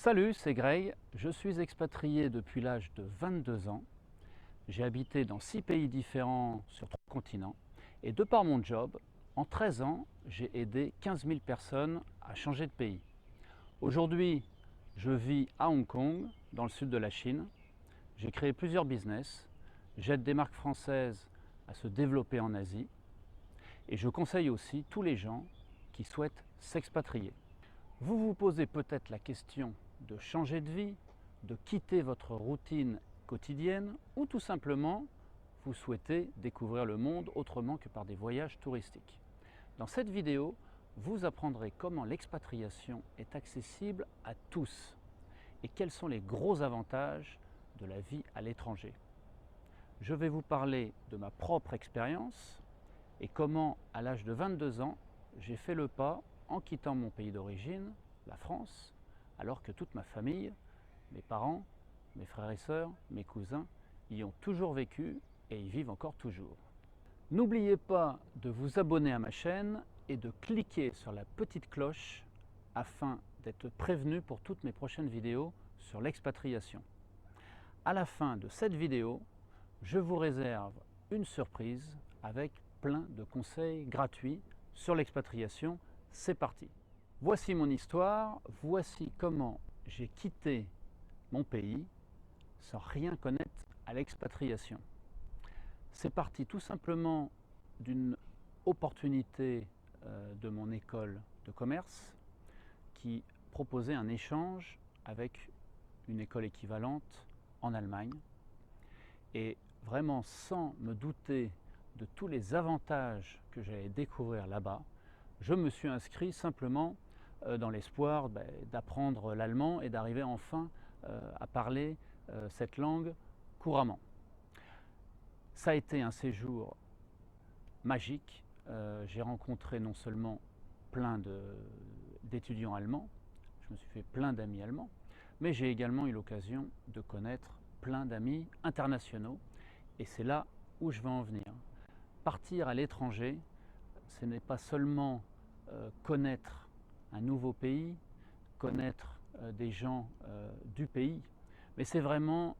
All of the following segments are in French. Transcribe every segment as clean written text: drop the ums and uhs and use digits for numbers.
Salut, c'est Greg. Je suis expatrié depuis l'âge de 22 ans. J'ai habité dans 6 pays différents sur 3 continents. Et de par mon job, en 13 ans, j'ai aidé 15 000 personnes à changer de pays. Aujourd'hui, je vis à Hong Kong, dans le sud de la Chine. J'ai créé plusieurs business. J'aide des marques françaises à se développer en Asie. Et je conseille aussi tous les gens qui souhaitent s'expatrier. Vous vous posez peut-être la question de changer de vie, de quitter votre routine quotidienne ou tout simplement vous souhaitez découvrir le monde autrement que par des voyages touristiques. Dans cette vidéo, vous apprendrez comment l'expatriation est accessible à tous et quels sont les gros avantages de la vie à l'étranger. Je vais vous parler de ma propre expérience et comment, à l'âge de 22 ans, j'ai fait le pas en quittant mon pays d'origine, la France, alors que toute ma famille, mes parents, mes frères et sœurs, mes cousins, y ont toujours vécu et y vivent encore toujours. N'oubliez pas de vous abonner à ma chaîne et de cliquer sur la petite cloche afin d'être prévenu pour toutes mes prochaines vidéos sur l'expatriation. À la fin de cette vidéo, je vous réserve une surprise avec plein de conseils gratuits sur l'expatriation. C'est parti! Voici mon histoire, voici comment j'ai quitté mon pays sans rien connaître à l'expatriation. C'est parti tout simplement d'une opportunité de mon école de commerce qui proposait un échange avec une école équivalente en Allemagne. Et vraiment sans me douter de tous les avantages que j'allais découvrir là-bas, je me suis inscrit simplement dans l'espoir d'apprendre l'allemand et d'arriver enfin à parler cette langue couramment. Ça a été un séjour magique. J'ai rencontré non seulement plein d'étudiants allemands, je me suis fait plein d'amis allemands, mais j'ai également eu l'occasion de connaître plein d'amis internationaux. Et c'est là où je veux en venir. Partir à l'étranger, ce n'est pas seulement connaître un nouveau pays, connaître des gens du pays, mais c'est vraiment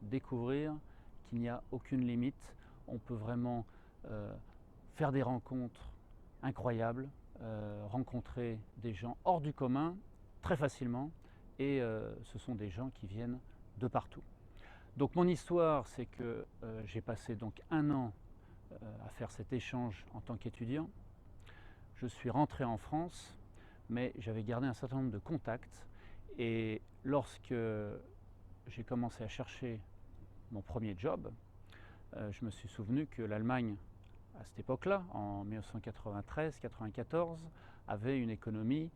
découvrir qu'il n'y a aucune limite. On peut vraiment faire des rencontres incroyables, rencontrer des gens hors du commun très facilement, et ce sont des gens qui viennent de partout. Donc mon histoire, c'est que j'ai passé donc 1 an à faire cet échange en tant qu'étudiant. Je suis rentré en France, mais j'avais gardé un certain nombre de contacts. Et lorsque j'ai commencé à chercher mon premier job, je me suis souvenu que l'Allemagne, à cette époque-là, en 1993-94, avait une économie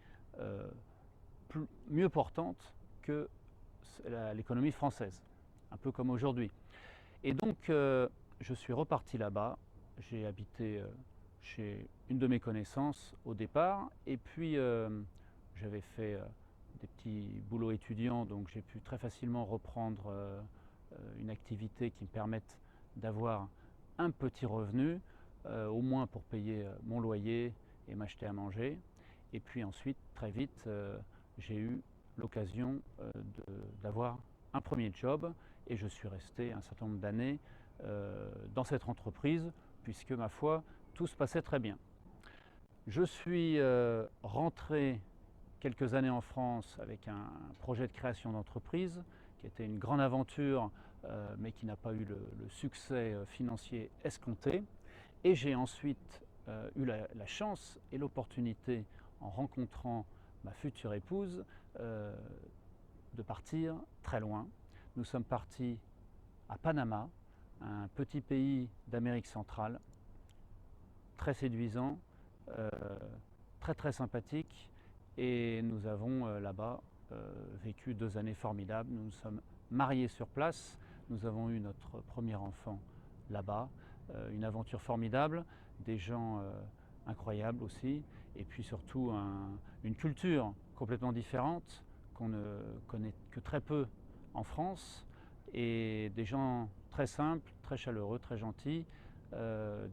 mieux portante que l'économie française, un peu comme aujourd'hui. Et donc, je suis reparti là-bas. J'ai habité chez une de mes connaissances au départ, et puis j'avais fait des petits boulots étudiants, donc j'ai pu très facilement reprendre une activité qui me permette d'avoir un petit revenu, au moins pour payer mon loyer et m'acheter à manger. Et puis ensuite, très vite, j'ai eu l'occasion d'avoir un premier job, et je suis resté un certain nombre d'années dans cette entreprise, puisque ma foi, tout se passait très bien. Je suis rentré quelques années en France avec un projet de création d'entreprise qui était une grande aventure, mais qui n'a pas eu le succès financier escompté. Et j'ai ensuite eu la chance et l'opportunité, en rencontrant ma future épouse, de partir très loin. Nous sommes partis à Panama, un petit pays d'Amérique centrale, très séduisant, très sympathique, et nous avons là-bas vécu 2 années formidables. Nous nous sommes mariés sur place, nous avons eu notre premier enfant là-bas, une aventure formidable, des gens incroyables aussi, et puis surtout une culture complètement différente qu'on ne connaît que très peu en France, et des gens très simples, très chaleureux, très gentils,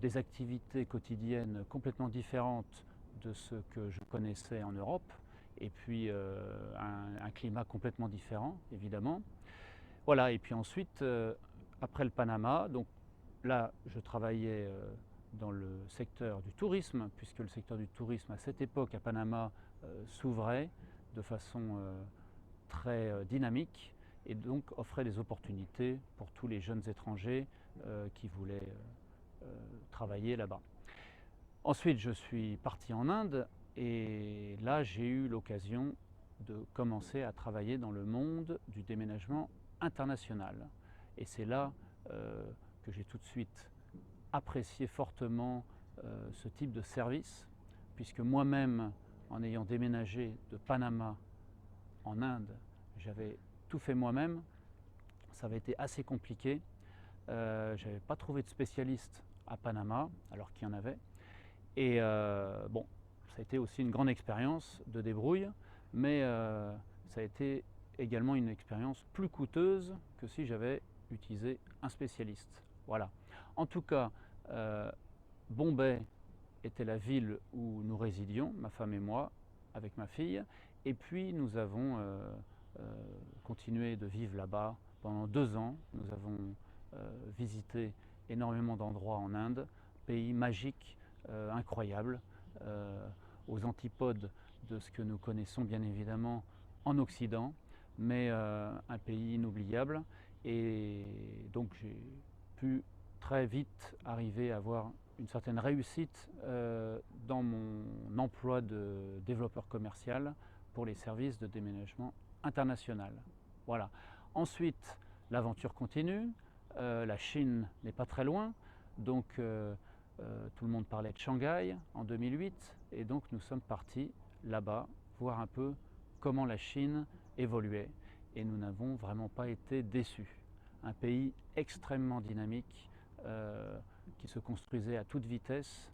des activités quotidiennes complètement différentes de ce que je connaissais en Europe, et puis un climat complètement différent, évidemment. Voilà, et puis ensuite, après le Panama, donc là, je travaillais dans le secteur du tourisme, puisque le secteur du tourisme à cette époque à Panama s'ouvrait de façon très dynamique et donc offrait des opportunités pour tous les jeunes étrangers qui voulaient travailler là-bas. Ensuite, je suis parti en Inde et là, j'ai eu l'occasion de commencer à travailler dans le monde du déménagement international. Et c'est là que j'ai tout de suite apprécié fortement ce type de service, puisque moi-même, en ayant déménagé de Panama en Inde, j'avais tout fait moi-même. Ça avait été assez compliqué. Je n'avais pas trouvé de spécialiste à Panama, alors qu'il y en avait. Et bon, ça a été aussi une grande expérience de débrouille, mais ça a été également une expérience plus coûteuse que si j'avais utilisé un spécialiste. Voilà. En tout cas, Bombay était la ville où nous résidions, ma femme et moi, avec ma fille. Et puis nous avons continué de vivre là-bas pendant 2 ans. Nous avons visité énormément d'endroits en Inde, pays magique, incroyable, aux antipodes de ce que nous connaissons bien évidemment en Occident, mais un pays inoubliable. Et donc j'ai pu très vite arriver à avoir une certaine réussite dans mon emploi de développeur commercial pour les services de déménagement international. Voilà. Ensuite, l'aventure continue. La Chine n'est pas très loin, donc tout le monde parlait de Shanghai en 2008, et donc nous sommes partis là-bas voir un peu comment la Chine évoluait, et nous n'avons vraiment pas été déçus. Un pays extrêmement dynamique, qui se construisait à toute vitesse,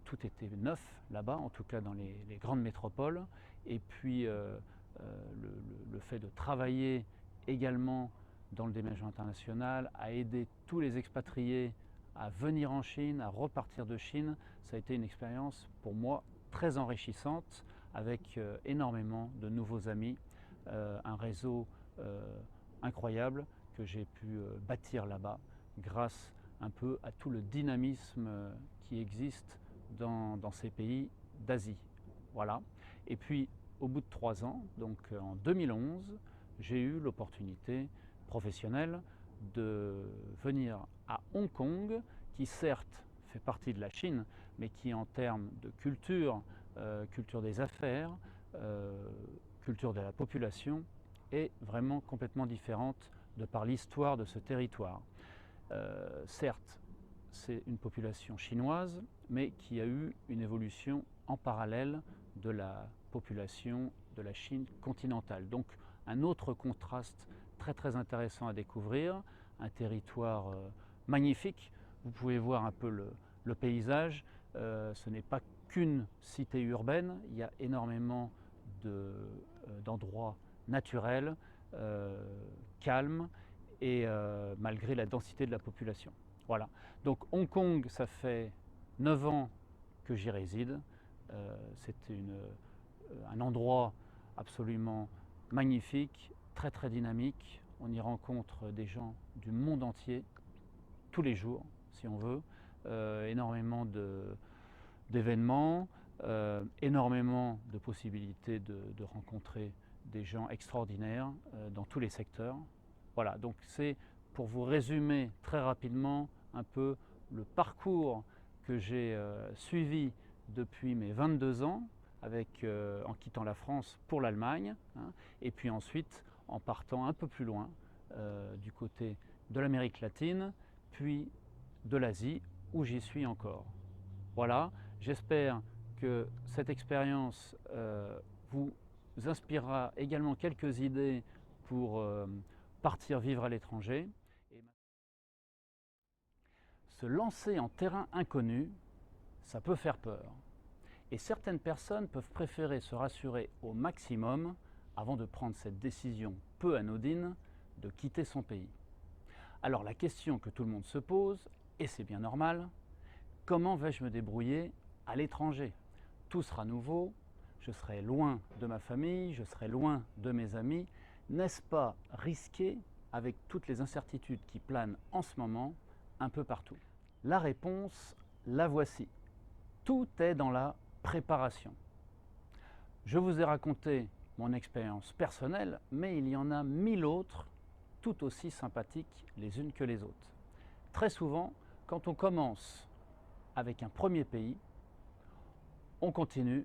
tout était neuf là-bas, en tout cas dans les grandes métropoles, et puis le fait de travailler également dans le déménagement international, à aider tous les expatriés à venir en Chine, à repartir de Chine, ça a été une expérience pour moi très enrichissante, avec énormément de nouveaux amis, un réseau incroyable que j'ai pu bâtir là-bas grâce un peu à tout le dynamisme qui existe dans ces pays d'Asie. Voilà. Et puis au bout de 3 ans, donc en 2011, j'ai eu l'opportunité professionnelle de venir à Hong Kong, qui certes fait partie de la Chine, mais qui en termes de culture, culture des affaires, culture de la population, est vraiment complètement différente de par l'histoire de ce territoire. Certes, c'est une population chinoise, mais qui a eu une évolution en parallèle de la population de la Chine continentale. Donc un autre contraste très très intéressant à découvrir, un territoire magnifique. Vous pouvez voir un peu le paysage. Ce n'est pas qu'une cité urbaine, il y a énormément d'endroits naturels, calmes, et malgré la densité de la population. Voilà. Donc Hong Kong, ça fait 9 ans que j'y réside. C'est un endroit absolument magnifique, très très dynamique. On y rencontre des gens du monde entier, tous les jours, si on veut. Énormément d'événements, énormément de possibilités de rencontrer des gens extraordinaires dans tous les secteurs. Voilà, donc c'est pour vous résumer très rapidement un peu le parcours que j'ai suivi depuis mes 22 ans, en quittant la France pour l'Allemagne, hein, et puis ensuite en partant un peu plus loin du côté de l'Amérique latine, puis de l'Asie, où j'y suis encore. Voilà, j'espère que cette expérience vous inspirera également quelques idées pour partir vivre à l'étranger. Se lancer en terrain inconnu, ça peut faire peur. Et certaines personnes peuvent préférer se rassurer au maximum avant de prendre cette décision peu anodine de quitter son pays. Alors la question que tout le monde se pose, et c'est bien normal, comment vais-je me débrouiller à l'étranger? Tout sera nouveau, je serai loin de ma famille, je serai loin de mes amis. N'est-ce pas risqué avec toutes les incertitudes qui planent en ce moment un peu partout? La réponse, la voici. Tout est dans la préparation. Je vous ai raconté mon expérience personnelle, mais il y en a 1000 autres tout aussi sympathiques les unes que les autres. Très souvent, quand on commence avec un premier pays, on continue,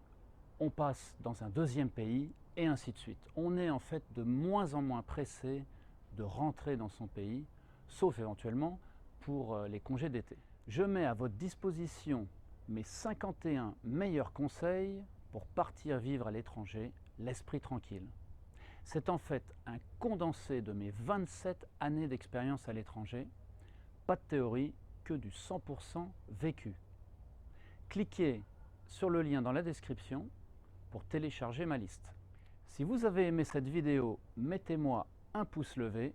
on passe dans un deuxième pays et ainsi de suite. On est en fait de moins en moins pressé de rentrer dans son pays, sauf éventuellement pour les congés d'été. Je mets à votre disposition mes 51 meilleurs conseils pour partir vivre à l'étranger, l'esprit tranquille. C'est en fait un condensé de mes 27 années d'expérience à l'étranger, pas de théorie, que du 100% vécu. Cliquez sur le lien dans la description pour télécharger ma liste. Si vous avez aimé cette vidéo, mettez-moi un pouce levé,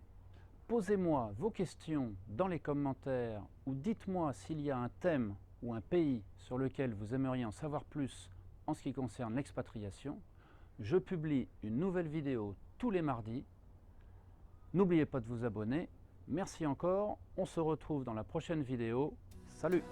posez-moi vos questions dans les commentaires ou dites-moi s'il y a un thème ou un pays sur lequel vous aimeriez en savoir plus en ce qui concerne l'expatriation. Je publie une nouvelle vidéo tous les mardis. N'oubliez pas de vous abonner. Merci encore, on se retrouve dans la prochaine vidéo. Salut!